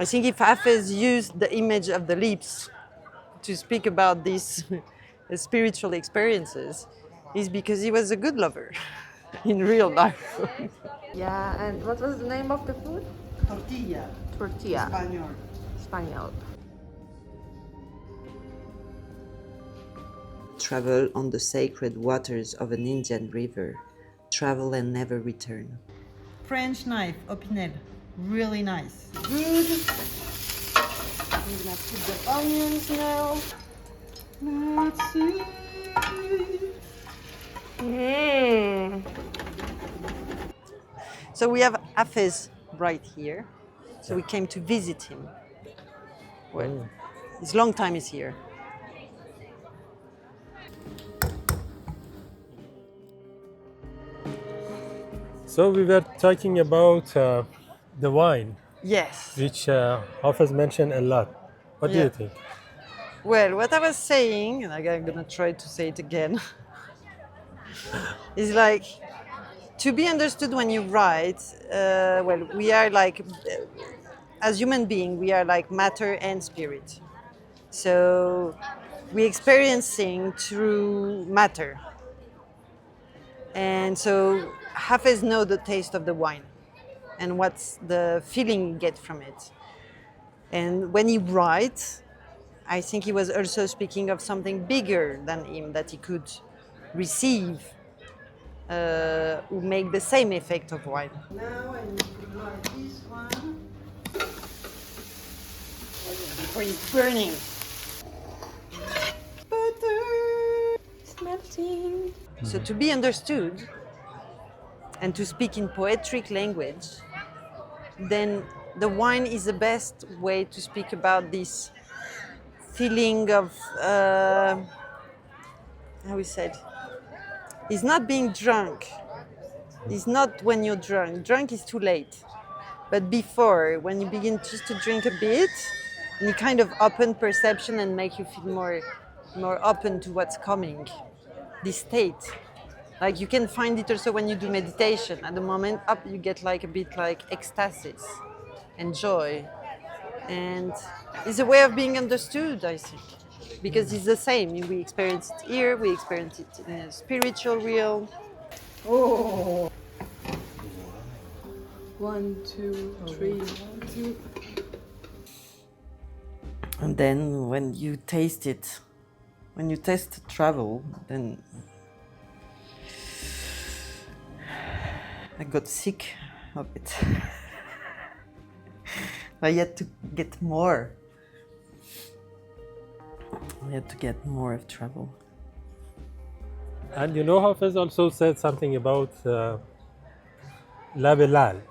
think if Hafez used the image of the lips to speak about these spiritual experiences, is because he was a good lover in real life. Yeah, and what was the name of the food? Tortilla. Tortilla. Spaniel. Spaniel. Travel on the sacred waters of an Indian river. Travel and never return. French knife, Opinel. Really nice. Good. I'm gonna put the onions now. Let's see. So we have Hafez right here. So we came to visit him. Well, his long time is here. So we were talking about the wine, Yes. which Hafez mentioned a lot. What do Yeah. you think? Well, what I was saying, and I'm gonna try to say it again, is like to be understood when you write. Well, we are like, as human beings, we are like matter and spirit. So we experiencing through matter, and so Hafez know the taste of the wine, and what's the feeling you get from it. And when he writes, I think he was also speaking of something bigger than him that he could receive, who make the same effect of wine. Now I need to light this one before it's burning. Butter. It's melting. So to be understood and to speak in poetic language, then the wine is the best way to speak about this feeling of, how we said, it's not being drunk. It's not when you're drunk. Drunk is too late. But before, when you begin just to drink a bit, and you kind of open perception and make you feel more open to what's coming. This state. Like you can find it also when you do meditation. At the moment up, you get like a bit like ecstasis and joy. And it's a way of being understood, I think. Because it's the same. We experience it here, we experience it in a spiritual realm. Oh. 1, 2, 3, 1, 2. And then when you taste it, when you taste travel, then I got sick of it. I had to get more. I had to get more of travel. And you know, Hafez also said something about labelal.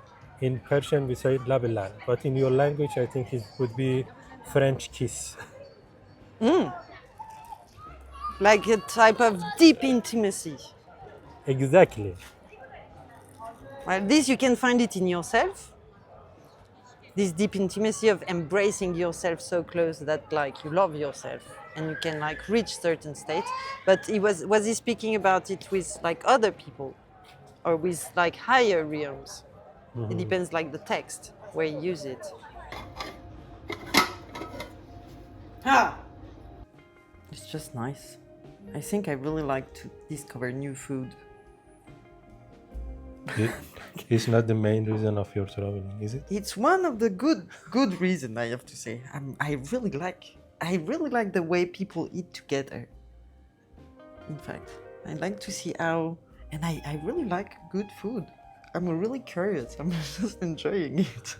In Persian, we say labelal, but in your language, I think it would be French kiss. Like a type of deep intimacy. Exactly. Well, this you can find it in yourself. This deep intimacy of embracing yourself so close that like you love yourself and you can like reach certain states. But was he speaking about it with like other people or with like higher realms? It depends like the text where you use it. It's just nice. I think I really like to discover new food. It's not the main reason of your traveling, is it? It's one of the good reason, I have to say. I really like the way people eat together. In fact, I like to see how, and I really like good food. I'm really curious. I'm just enjoying it.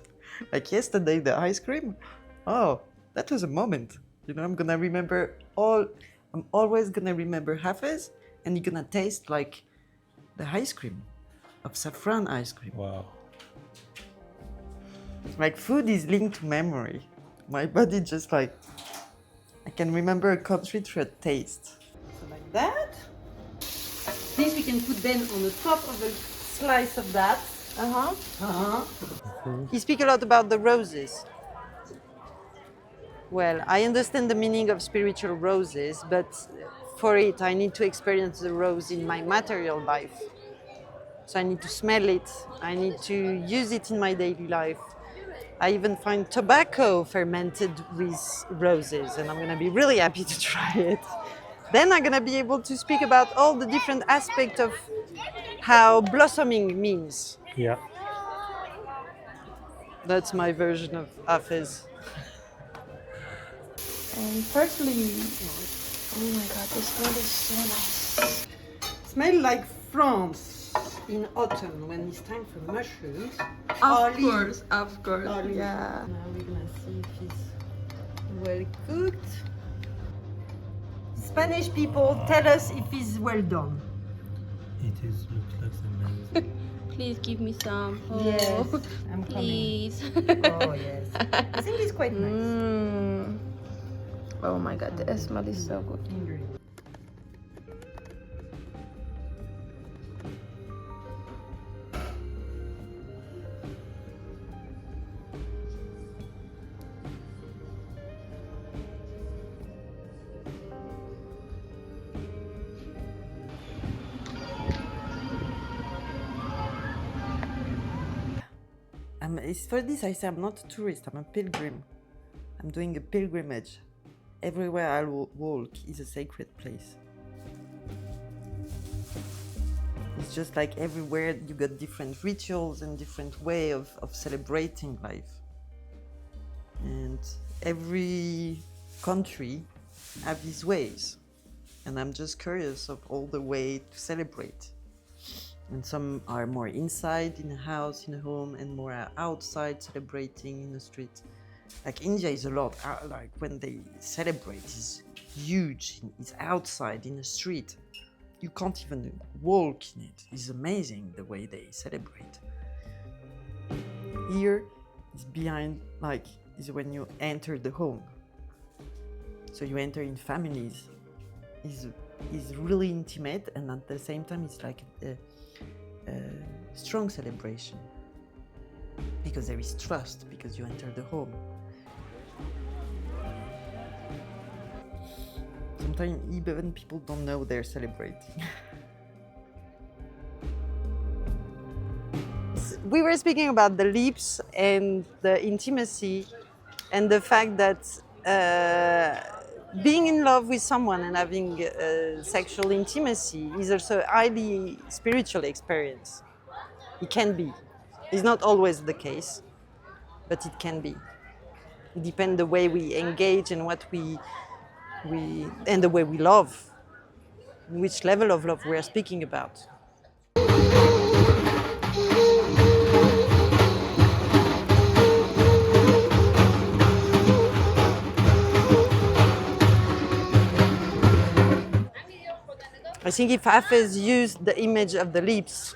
Like yesterday, the ice cream. Oh, that was a moment. You know, I'm always gonna remember Hafez, and you're gonna taste like the ice cream of saffron ice cream. Wow. Like food is linked to memory. My body just like, I can remember a country through a taste. So like that. This we can put then on the top of a slice of that. You speak a lot about the roses. Well, I understand the meaning of spiritual roses, but for it I need to experience the rose in my material life. So I need to smell it, I need to use it in my daily life. I even find tobacco fermented with roses, and I'm going to be really happy to try it. Then I'm going to be able to speak about all the different aspects of how blossoming means. Yeah. That's my version of Hafez. And firstly, oh my god, this smell is so nice. Smell like France in autumn when it's time for mushrooms. Of course, yeah. Now we're gonna see if it's well cooked. Spanish people, tell us if it's well done. It is looks like amazing. Please give me some. Oh, Yes, I'm coming. please. Oh yes, I think it's quite nice. Mm. Oh my god, the smell is so good. It's for this I say I'm not a tourist, I'm a pilgrim. I'm doing a pilgrimage. Everywhere I walk is a sacred place. It's just like everywhere you got different rituals and different way of celebrating life. And every country have these ways. And I'm just curious of all the way to celebrate. And some are more inside in a house, in a home, and more outside celebrating in the street. Like India is a lot, like when they celebrate, it's huge, it's outside in the street. You can't even walk in it. It's amazing the way they celebrate. Here is behind, like, is when you enter the home. So you enter in families. Is really intimate, and at the same time it's like a strong celebration because there is trust, because you enter the home. Sometimes even people don't know they're celebrating. We were speaking about the lips and the intimacy and the fact that being in love with someone and having sexual intimacy is also a highly spiritual experience. It can be. It's not always the case, but it can be. It depends the way we engage and what we and the way we love, which level of love we are speaking about. I think if Hafez used the image of the lips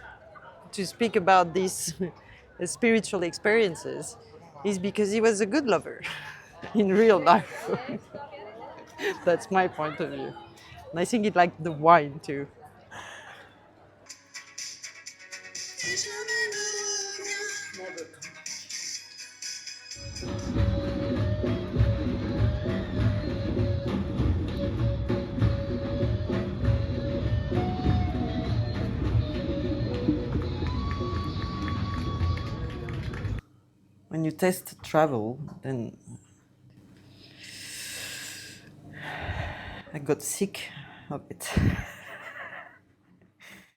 to speak about these spiritual experiences, is because he was a good lover in real life. That's my point of view. And I think he liked the wine too. When you test travel, then I got sick of it.